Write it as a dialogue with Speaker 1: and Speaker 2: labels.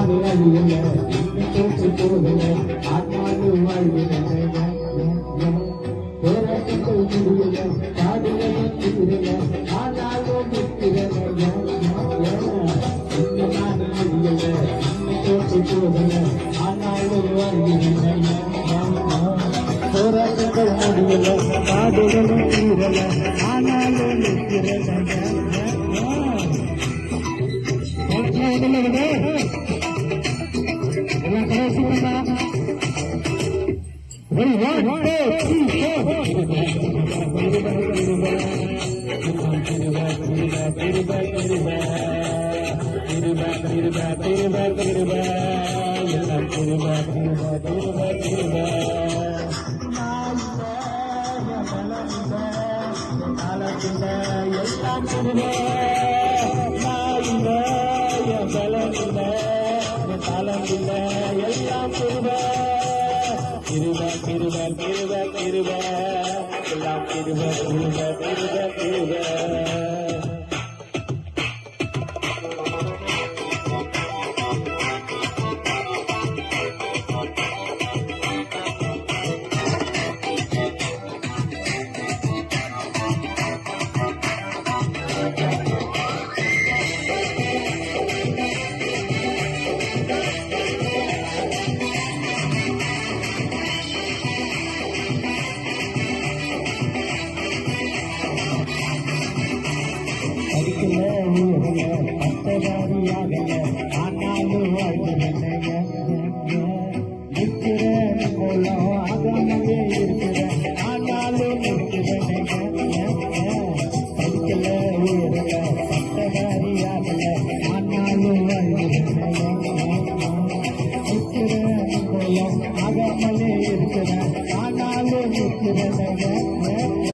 Speaker 1: நாடு அழியல தோற்று போகல ஆத்மாவும் வாழ்கிறேன் போராட்டங்கள் முடியல பாடுகளும் தீரல ஆனாலும் நிற்கிறேன் இந்த நாடு அழியல தோற்று போகல ஆனாலும் வாழ்கிறேன் போராட்டங்கள் முடியல பாடுகளும் தீரல ஆனாலும் நிற்கிறேன் எல்லாம் கடைசி வந்தா ஆகாமலே இருக்கிறேன் ஆனாலும்